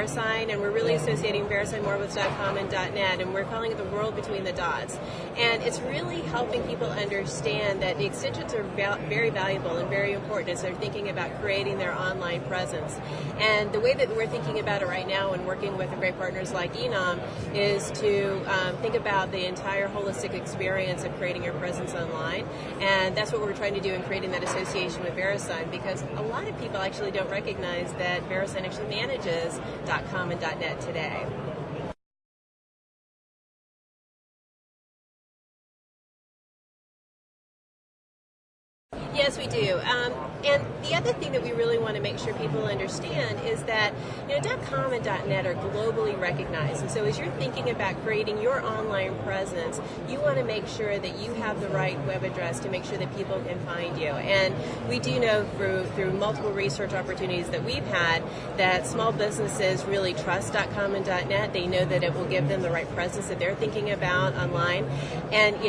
Verisign, and we're really associating Verisign more with .com and .net, and we're calling it the world between the dots. And it's really helping people understand that the extensions are very valuable and very important as they're thinking about creating their online presence. And the way that we're thinking about it right now and working with great partners like Enom is to think about the entire holistic experience of creating your presence online. And that's what we're trying to do in creating that association with Verisign, because a lot of people actually don't recognize that Verisign actually manages .com and .net today. Yes, we do. And the other thing that we really want to make sure people understand is that .com and .net are globally recognized. And so as you're thinking about creating your online presence, you want to make sure that you have the right web address to make sure that people can find you. And we do know through multiple research opportunities that we've had that small businesses really trust .com and .net. They know that it will give them the right presence that they're thinking about online. And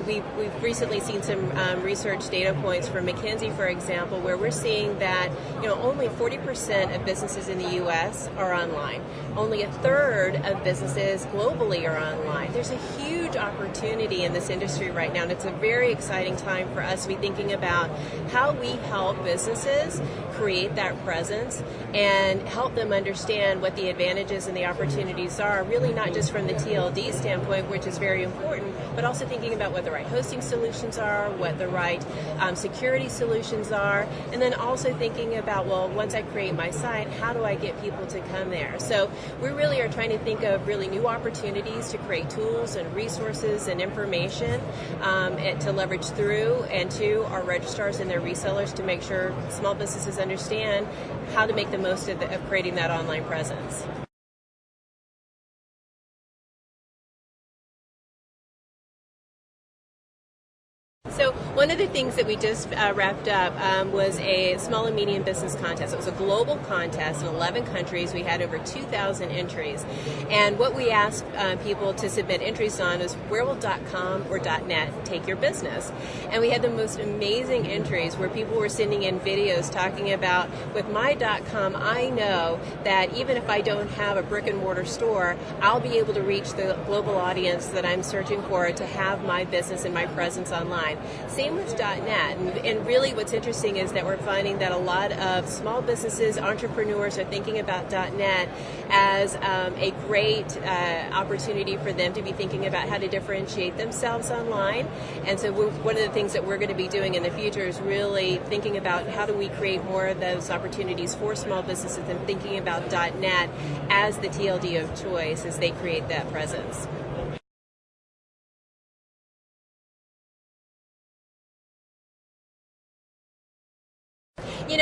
we've recently seen some research data points from McKinsey, for example, where we're seeing that only 40% of businesses in the U.S. are online. Only a third of businesses globally are online. There's a huge opportunity in this industry right now, and it's a very exciting time for us to be thinking about how we help businesses create that presence and help them understand what the advantages and the opportunities are, really not just from the TLD standpoint, which is very important, but also thinking about what the right hosting solutions are, what the right security solutions are, and then also thinking about, well, once I create my site, how do I get people to come there? So we really are trying to think of really new opportunities to create tools and resources and information to leverage through and to our registrars and their resellers to make sure small businesses understand how to make the most of creating that online presence. So one of the things that we just wrapped up was a small and medium business contest. It was a global contest in 11 countries. We had over 2,000 entries. And what we asked people to submit entries on is, where will .com or .net take your business? And we had the most amazing entries where people were sending in videos talking about, with my .com, I know that even if I don't have a brick and mortar store, I'll be able to reach the global audience that I'm searching for to have my business and my presence online. Same with .net, and really what's interesting is that we're finding that a lot of small businesses, entrepreneurs are thinking about .net as a great opportunity for them to be thinking about how to differentiate themselves online. And so one of the things that we're going to be doing in the future is really thinking about how do we create more of those opportunities for small businesses and thinking about .net as the TLD of choice as they create that presence.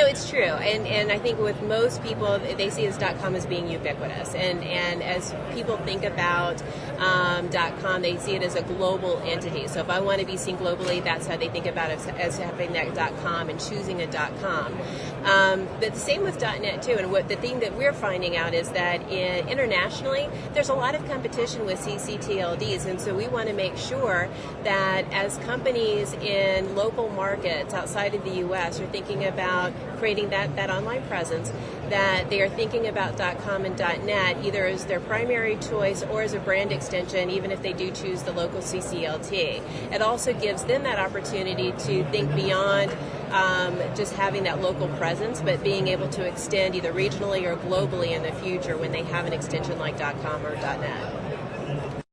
It's true, and I think with most people, they see .com as being ubiquitous, and as people think about .com, they see it as a global entity. So if I want to be seen globally, that's how they think about it, as having that .com and choosing a .com. But the same with .net too, and the thing that we're finding out is that internationally, there's a lot of competition with CCTLDs, and so we want to make sure that as companies in local markets outside of the U.S. are thinking about creating that online presence, that they are thinking about .com and .net either as their primary choice or as a brand extension, even if they do choose the local CCLT. It also gives them that opportunity to think beyond just having that local presence, but being able to extend either regionally or globally in the future when they have an extension like .com or .net.